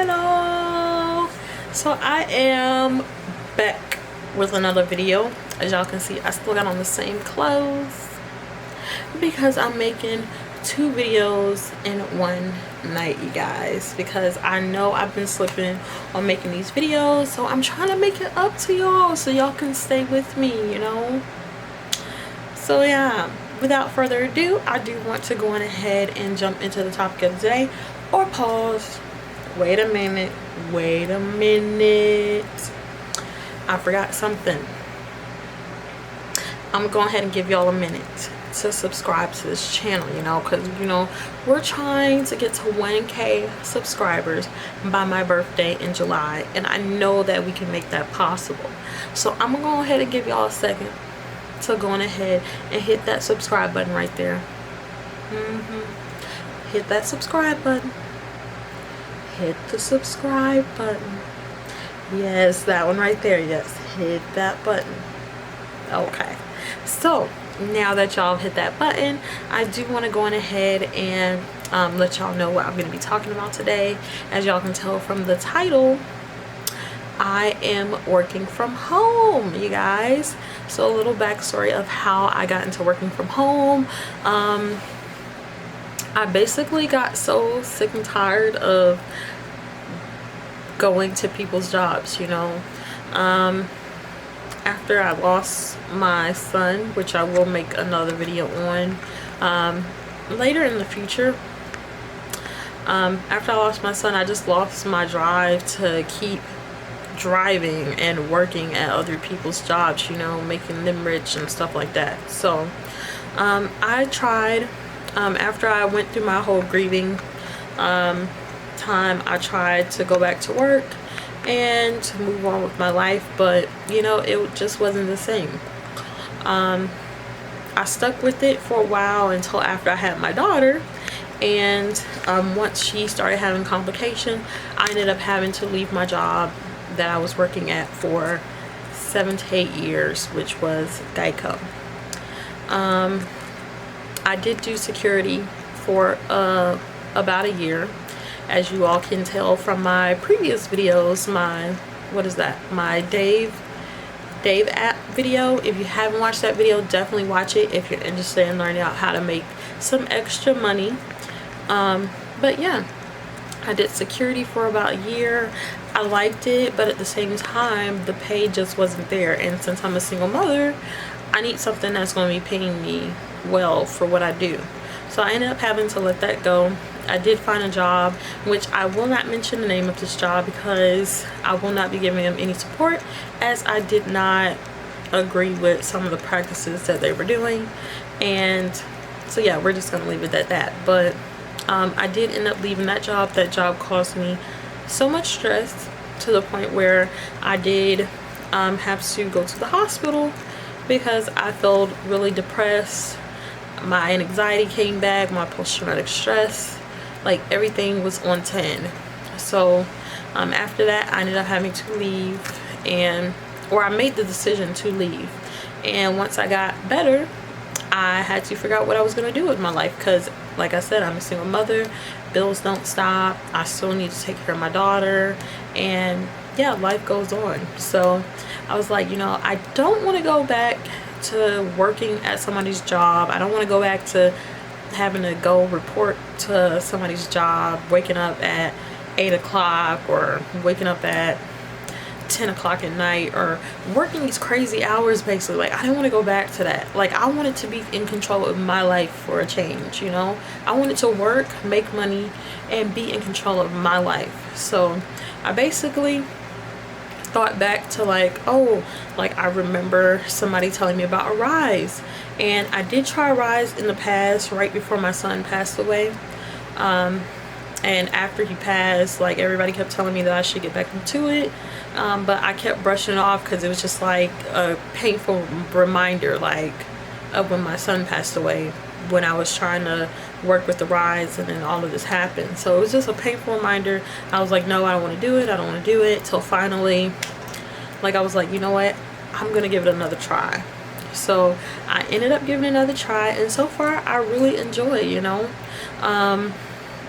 Hello. So I am back with another video. As y'all can see, I still got on the same clothes because I'm making 2 videos in one night, you guys, because I know I've been slipping on making these videos, so I'm trying to make it up to y'all so y'all can stay with me, you know. So yeah, without further ado, I do want to go on ahead and jump into the topic of the day. Or pause. Wait a minute. I forgot something. I'm gonna go ahead and give y'all a minute to subscribe to this channel, you know, because you know we're trying to get to 1K subscribers by my birthday in July, and I know that we can make that possible. So I'm gonna go ahead and give y'all a second to go on ahead and hit that subscribe button right there. Hit that subscribe button. Hit the subscribe button. Yes, that one right there. Yes, hit that button. Okay, so now that y'all hit that button, I do want to go on ahead and let y'all know what I'm going to be talking about today. As y'all can tell from the title, I am working from home, you guys. So a little backstory of how I got into working from home. I basically got so sick and tired of going to people's jobs, you know. After I lost my son, which I will make another video on later in the future. After I lost my son, I just lost my drive to keep driving and working at other people's jobs, you know, making them rich and stuff like that. So I tried, after I went through my whole grieving time, I tried to go back to work and to move on with my life, but you know, it just wasn't the same. I stuck with it for a while until after I had my daughter, and once she started having complications, I ended up having to leave my job that I was working at for 7 to 8 years, which was Geico. I did do security for about a year. As you all can tell from my previous videos, my Dave app video. If you haven't watched that video, definitely watch it if you're interested in learning out how to make some extra money. But yeah, I did security for about a year. I liked it, but at the same time, the pay just wasn't there. And since I'm a single mother, I need something that's going to be paying me well for what I do. So I ended up having to let that go. I did find a job, which I will not mention the name of this job because I will not be giving them any support, as I did not agree with some of the practices that they were doing. And so yeah, we're just going to leave it at that. But I did end up leaving that job. That job caused me so much stress to the point where I did have to go to the hospital because I felt really depressed. My anxiety came back, my post-traumatic stress, like everything was on 10. So after that, I ended up having to leave, or I made the decision to leave. And once I got better, I had to figure out what I was going to do with my life, because like I said, I'm a single mother, bills don't stop, I still need to take care of my daughter, and yeah, life goes on. So I was like, you know, I don't want to go back to working at somebody's job. I don't want to go back to having to go report to somebody's job, waking up at 8 o'clock or waking up at 10 o'clock at night, or working these crazy hours. Basically, like, I didn't want to go back to that. Like, I wanted to be in control of my life for a change, you know. I wanted to work, make money, and be in control of my life. So I basically thought back to like, oh, like I remember somebody telling me about a Rise, and I did try a Rise in the past, right before my son passed away. And after he passed, like, everybody kept telling me that I should get back into it, but I kept brushing it off because it was just like a painful reminder, like, of when my son passed away, when I was trying to work with the Rise, and then all of this happened. So it was just a painful reminder. I was like, no, I don't want to do it, I don't want to do it. Till finally, like, I was like, you know what, I'm gonna give it another try. So I ended up giving it another try, and so far I really enjoy it, you know.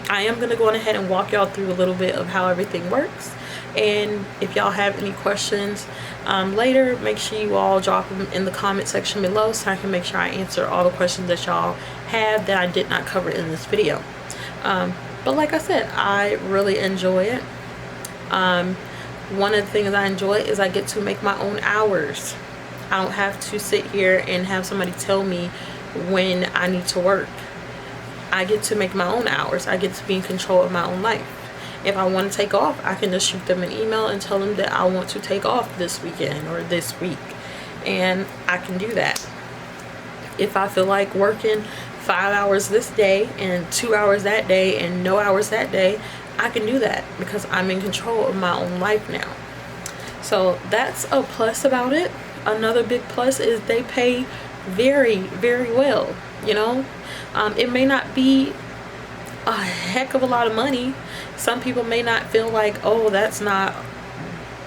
I am going to go on ahead and walk y'all through a little bit of how everything works. And if y'all have any questions later, make sure you all drop them in the comment section below so I can make sure I answer all the questions that y'all have that I did not cover in this video. But like I said, I really enjoy it. One of the things I enjoy is I get to make my own hours. I don't have to sit here and have somebody tell me when I need to work. I get to make my own hours. I get to be in control of my own life. If I want to take off, I can just shoot them an email and tell them that I want to take off this weekend or this week, and I can do that. If I feel like working 5 hours this day and 2 hours that day and no hours that day, I can do that because I'm in control of my own life now. So that's a plus about it. Another big plus is they pay very, very well. You know, it may not be a heck of a lot of money. Some people may not feel like, oh, that's not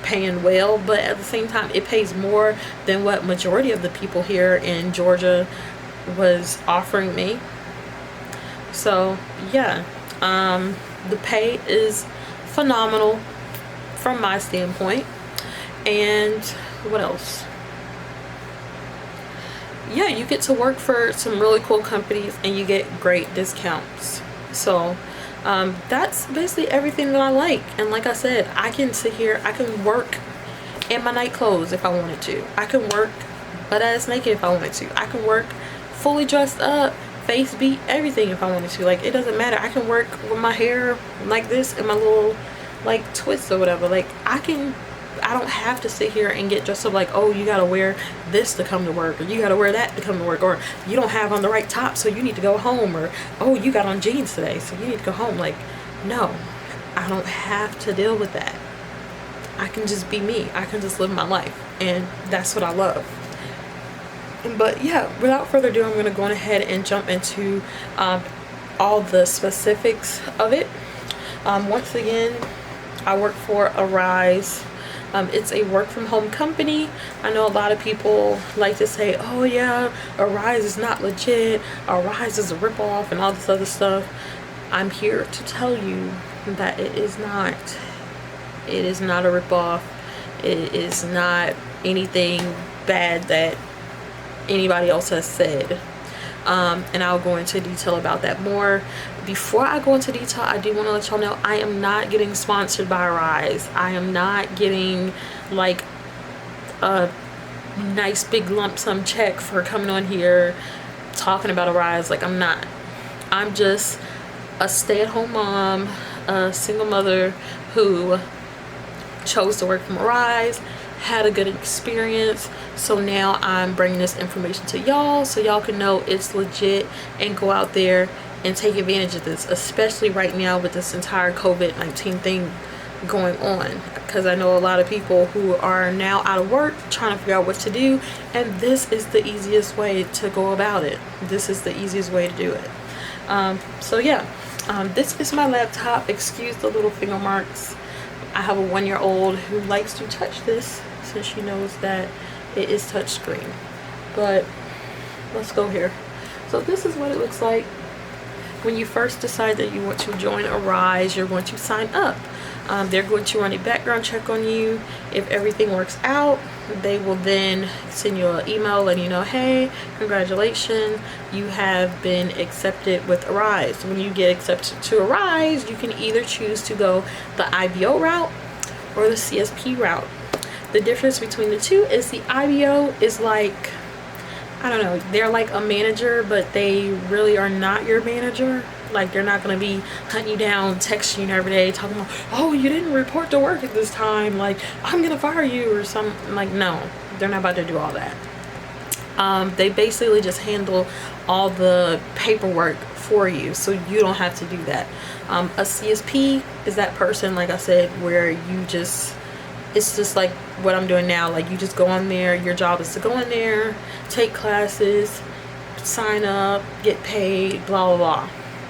paying well, but at the same time it pays more than what majority of the people here in Georgia was offering me. So yeah, the pay is phenomenal from my standpoint. And what else? Yeah, you get to work for some really cool companies and you get great discounts. So that's basically everything that I like. And like I said, I can sit here, I can work in my night clothes if I wanted to. I can work butt ass naked if I wanted to. I can work fully dressed up, face beat, everything if I wanted to. Like, it doesn't matter. I can work with my hair like this and my little like twists or whatever. Like, I don't have to sit here and get dressed up like, oh, you gotta wear this to come to work, or you gotta wear that to come to work, or you don't have on the right top so you need to go home, or oh, you got on jeans today so you need to go home. Like, no, I don't have to deal with that. I can just be me. I can just live my life, and that's what I love. But yeah, without further ado, I'm gonna go on ahead and jump into all the specifics of it. Once again, I work for Arise. It's a work from home company. I know a lot of people like to say, oh yeah, Arise is not legit, Arise is a ripoff and all this other stuff. I'm here to tell you that it is not. It is not a ripoff. It is not anything bad that anybody else has said. And I'll go into detail about that more. Before I go into detail, I do want to let y'all know I am not getting sponsored by Arise. I am not getting like a nice big lump sum check for coming on here talking about Arise. Like, I'm not. I'm just a stay-at-home mom, a single mother who chose to work from Arise, had a good experience, so now I'm bringing this information to y'all so y'all can know it's legit and go out there and take advantage of this, especially right now with this entire COVID-19 thing going on, because I know a lot of people who are now out of work trying to figure out what to do, and this is the easiest way to go about it. This is the easiest way to do it. So yeah, this is my laptop. Excuse the little finger marks. I have a 1-year-old who likes to touch this since she knows that it is touchscreen. But let's go here. So this is what it looks like when you first decide that you want to join Arise. You're going to sign up. They're going to run a background check on you. If everything works out, they will then send you an email letting you know, hey, congratulations, you have been accepted with Arise. When you get accepted to Arise, you can either choose to go the IBO route or the CSP route. The difference between the two is the IBO is like, I don't know, they're like a manager, but they really are not your manager. Like, they're not going to be hunting you down, texting you every day, talking about, oh, you didn't report to work at this time, like, I'm going to fire you or something. Like, no, they're not about to do all that. They basically just handle all the paperwork for you, so you don't have to do that. A CSP is that person, like I said, where you just, it's just like what I'm doing now. Like, you just go on there, your job is to go in there, take classes, sign up, get paid, blah blah blah.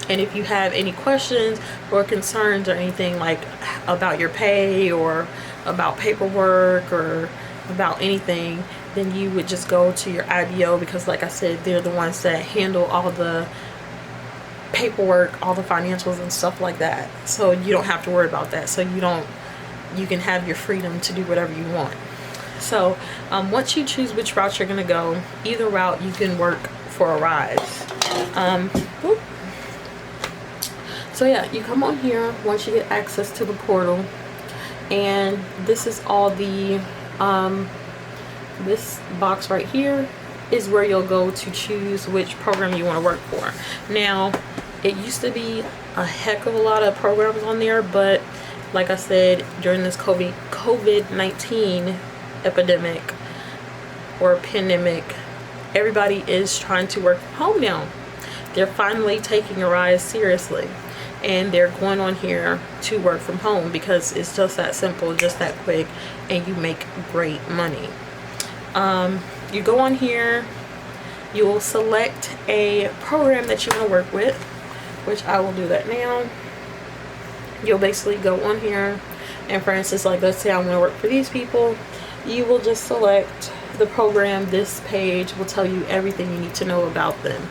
And if you have any questions or concerns or anything like about your pay or about paperwork or about anything, then you would just go to your IBO, because like I said, they're the ones that handle all the paperwork, all the financials and stuff like that. So you don't have to worry about that. So you can have your freedom to do whatever you want. So once you choose which route you're going to go, either route you can work for a Rise. So yeah, you come on here once you get access to the portal, and this is all the this box right here is where you'll go to choose which program you want to work for. Now, it used to be a heck of a lot of programs on there, but like I said, during this COVID-19 epidemic or pandemic, everybody is trying to work from home now. They're finally taking a Rise seriously, and they're going on here to work from home because it's just that simple, just that quick, and you make great money. You go on here, you will select a program that you want to work with, which I will do that now. You'll basically go on here, and for instance, like let's say I want to work for these people, you will just select the program. This page will tell you everything you need to know about them.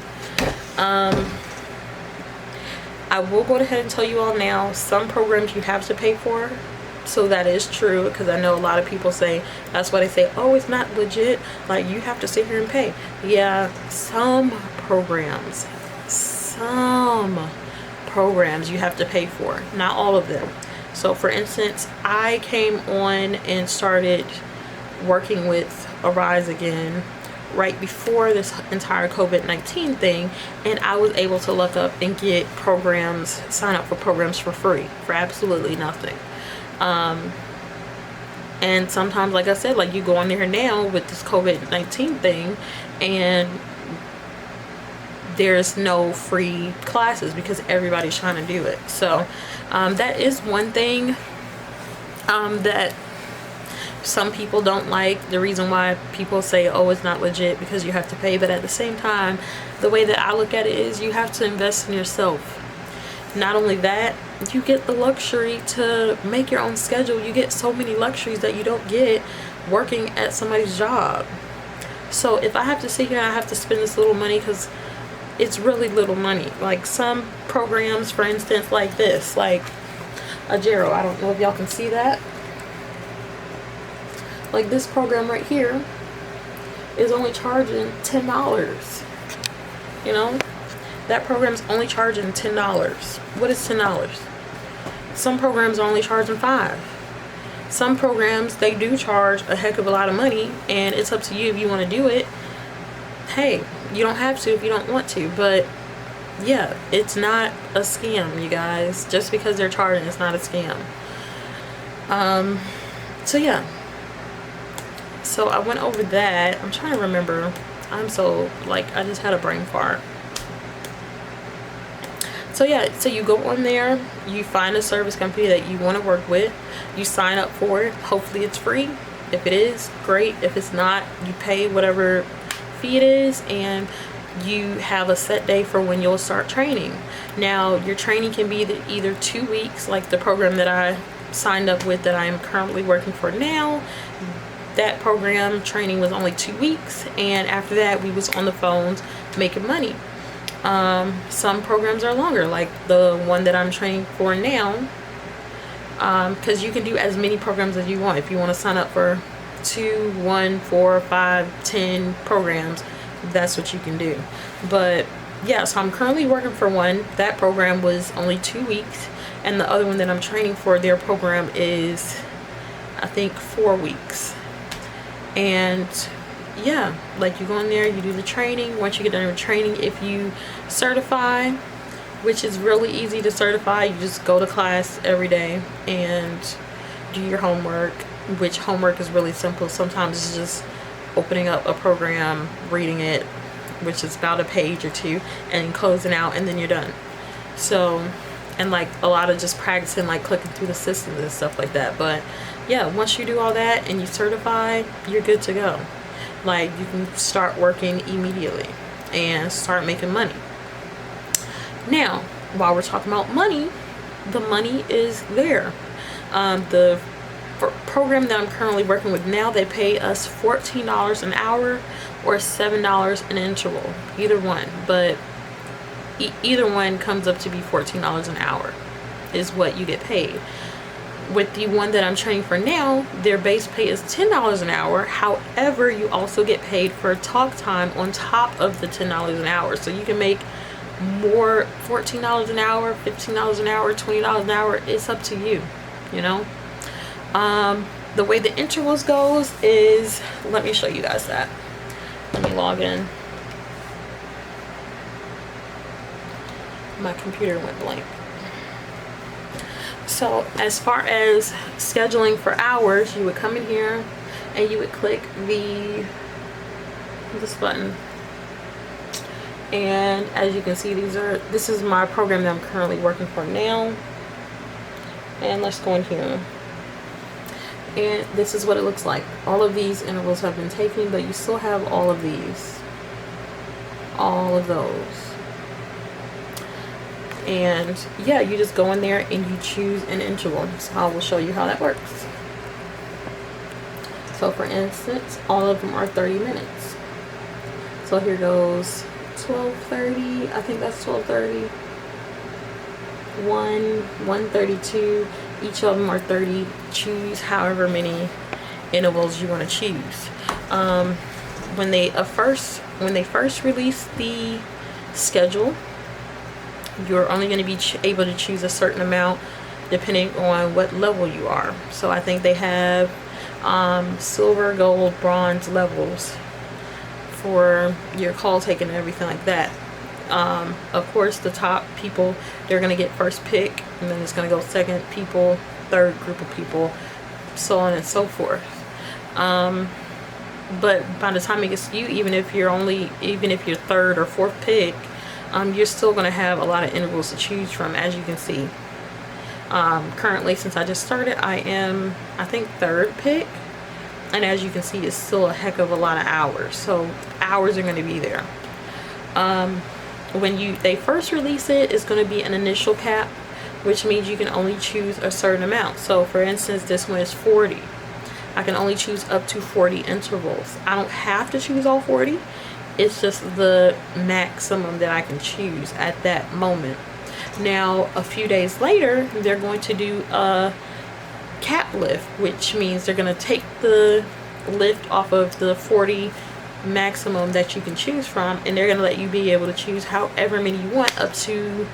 I will go ahead and tell you all now, some programs you have to pay for. So that is true, because I know a lot of people say, that's why they say, oh, it's not legit, like you have to sit here and pay. Yeah, some programs you have to pay for, not all of them. So for instance, I came on and started working with Arise again right before this entire COVID-19 thing, and I was able to look up and get programs, sign up for programs for free, for absolutely nothing. And sometimes, like I said, like you go on there now with this COVID-19 thing, and there's no free classes because everybody's trying to do it. So that is one thing that some people don't like. The reason why people say, oh, it's not legit, because you have to pay. But at the same time, the way that I look at it is you have to invest in yourself. Not only that, you get the luxury to make your own schedule. You get so many luxuries that you don't get working at somebody's job. So if I have to sit here and I have to spend this little money, because it's really little money. Like some programs, for instance, like this, like a Gero, I don't know if y'all can see that. Like this program right here is only charging $10. You know, that program's only charging $10. What is $10? Some programs are only charging $5. Some programs, they do charge a heck of a lot of money, and it's up to you if you want to do it. Hey, you don't have to if you don't want to, but yeah, it's not a scam, you guys. Just because they're charging, it's not a scam. So yeah. So I went over that. I'm trying to remember. I'm so, like, I just had a brain fart. So yeah, so you go on there, you find a service company that you want to work with, you sign up for it. Hopefully it's free. If it is, great. If it's not, you pay whatever fee it is, and you have a set day for when you'll start training. Now, your training can be either 2 weeks, like the program that I signed up with that I am currently working for now. That program training was only 2 weeks, and after that we was on the phones making money. Some programs are longer, like the one that I'm training for now, because you can do as many programs as you want. If you want to sign up for 2, 1, 4, 5, 10 programs, that's what you can do. But yeah, so I'm currently working for one. That program was only 2 weeks, and the other one that I'm training for, their program is, I think, 4 weeks. And yeah, like you go in there, you do the training. Once you get done with training, if you certify, which is really easy to certify, you just go to class every day and do your homework, which homework is really simple. Sometimes it's just opening up a program, reading it, which is about a page or two, and closing out, and then you're done. So, and like a lot of just practicing, like clicking through the systems and stuff like that. But yeah, once you do all that and you certify, you're good to go. Like, you can start working immediately and start making money. Now, while we're talking about money, the money is there. The program that I'm currently working with now, they pay us $14 an hour or $7 an interval, either one. But either one comes up to be $14 an hour is what you get paid. With the one that I'm training for now, their base pay is $10 an hour. However, you also get paid for talk time on top of the $10 an hour. So you can make more, $14 an hour, $15 an hour, $20 an hour. It's up to you, you know. The way the intervals goes is, let me show you guys that. Let me log in. My computer went blank. So as far as scheduling for hours, you would come in here and you would click this button, and as you can see, this is my program that I'm currently working for now. And let's go in here, and this is what it looks like. All of these intervals have been taken, but you still have all of these, all of those. And yeah, you just go in there and you choose an interval. So I will show you how that works. So for instance, all of them are 30 minutes. So here goes 12:30, I think that's 12:30, 1:32. Each of them are 30. Choose however many intervals you want to choose. When they first released the schedule, you're only going to be able to choose a certain amount depending on what level you are. So I think they have silver, gold, bronze levels for your call taking and everything like that. Of course, the top people, they're going to get first pick, and then it's going to go second people, third group of people, so on and so forth. But by the time it gets to you, even if you're third or fourth pick, you're still going to have a lot of intervals to choose from, as you can see. Currently, since I just started, I am, I think, third pick, and as you can see, it's still a heck of a lot of hours. So hours are going to be there. When they first release it, it's going to be an initial cap, which means you can only choose a certain amount. So for instance, this one is 40. I can only choose up to 40 intervals. I don't have to choose all 40. It's just the maximum that I can choose at that moment. Now, a few days later, they're going to do a cap lift, which means they're going to take the lift off of the 40 maximum that you can choose from, and they're going to let you be able to choose however many you want, up to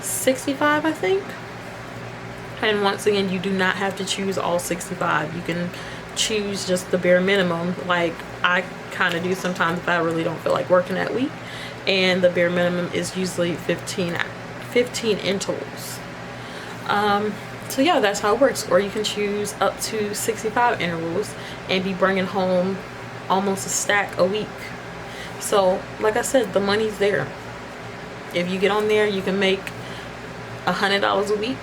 65, I think. And once again, you do not have to choose all 65. You can choose just the bare minimum, like I kind of do sometimes if I really don't feel like working that week, and the bare minimum is usually 15 intervals. So yeah, that's how it works. Or you can choose up to 65 intervals and be bringing home almost a stack a week. So like I said, the money's there. If you get on there, you can make $100 a week.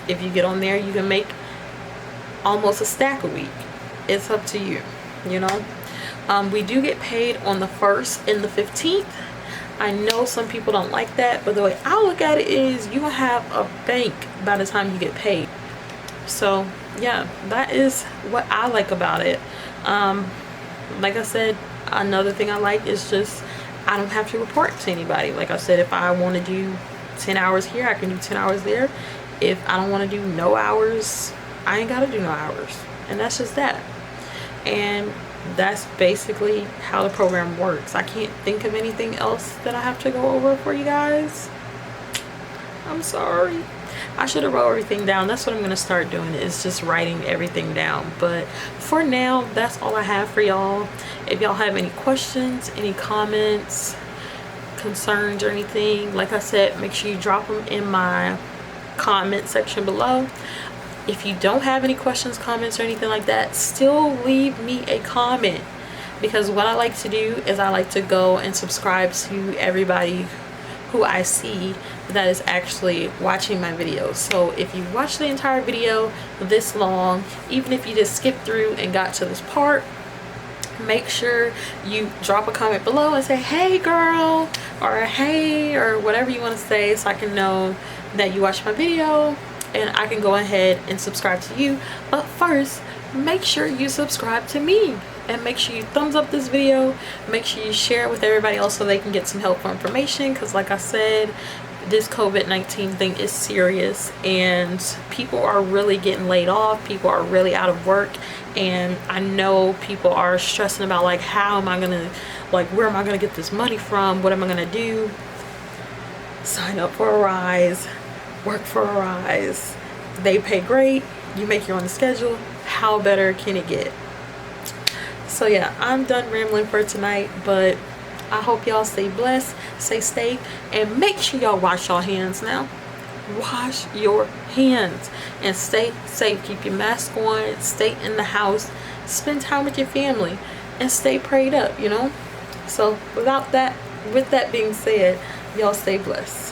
If you get on there, you can make almost a stack a week. It's up to you, you know. We do get paid on the 1st and the 15th. I know some people don't like that, but the way I look at it is you will have a bank by the time you get paid. So yeah, that is what I like about it. Like I said, another thing I like is just I don't have to report to anybody. Like I said, if I want to do 10 hours here, I can do 10 hours there. If I don't want to do no hours, I ain't got to do no hours. And that's just that. And that's basically how the program works. I can't think of anything else that I have to go over for you guys. I'm sorry. I should have wrote everything down. That's what I'm going to start doing, is just writing everything down. But for now, that's all I have for y'all. If y'all have any questions, any comments, concerns, or anything, like I said, make sure you drop them in my comment section below. If you don't have any questions, comments, or anything like that, still leave me a comment, because what I like to do is I like to go and subscribe to everybody who I see that is actually watching my videos. So if you watch the entire video this long, even if you just skipped through and got to this part, make sure you drop a comment below and say, hey girl, or hey, or whatever you want to say, so I can know that you watched my video. and I can go ahead and subscribe to you. But first, make sure you subscribe to me, and make sure you thumbs up this video. Make sure you share it with everybody else so they can get some helpful information, because like I said, this COVID-19 thing is serious, and people are really getting laid off. People are really out of work, and I know people are stressing about, like, how am I gonna, like, where am I gonna get this money from? What am I gonna do? Sign up for a rise, work for a rise. They pay great, you make your own schedule. How better can it get? So yeah, I'm done rambling for tonight, but I hope y'all stay blessed, stay safe, and make sure y'all wash your hands now. Wash your hands and stay safe. Keep your mask on, stay in the house, spend time with your family, and stay prayed up, you know? So with that being said, y'all stay blessed.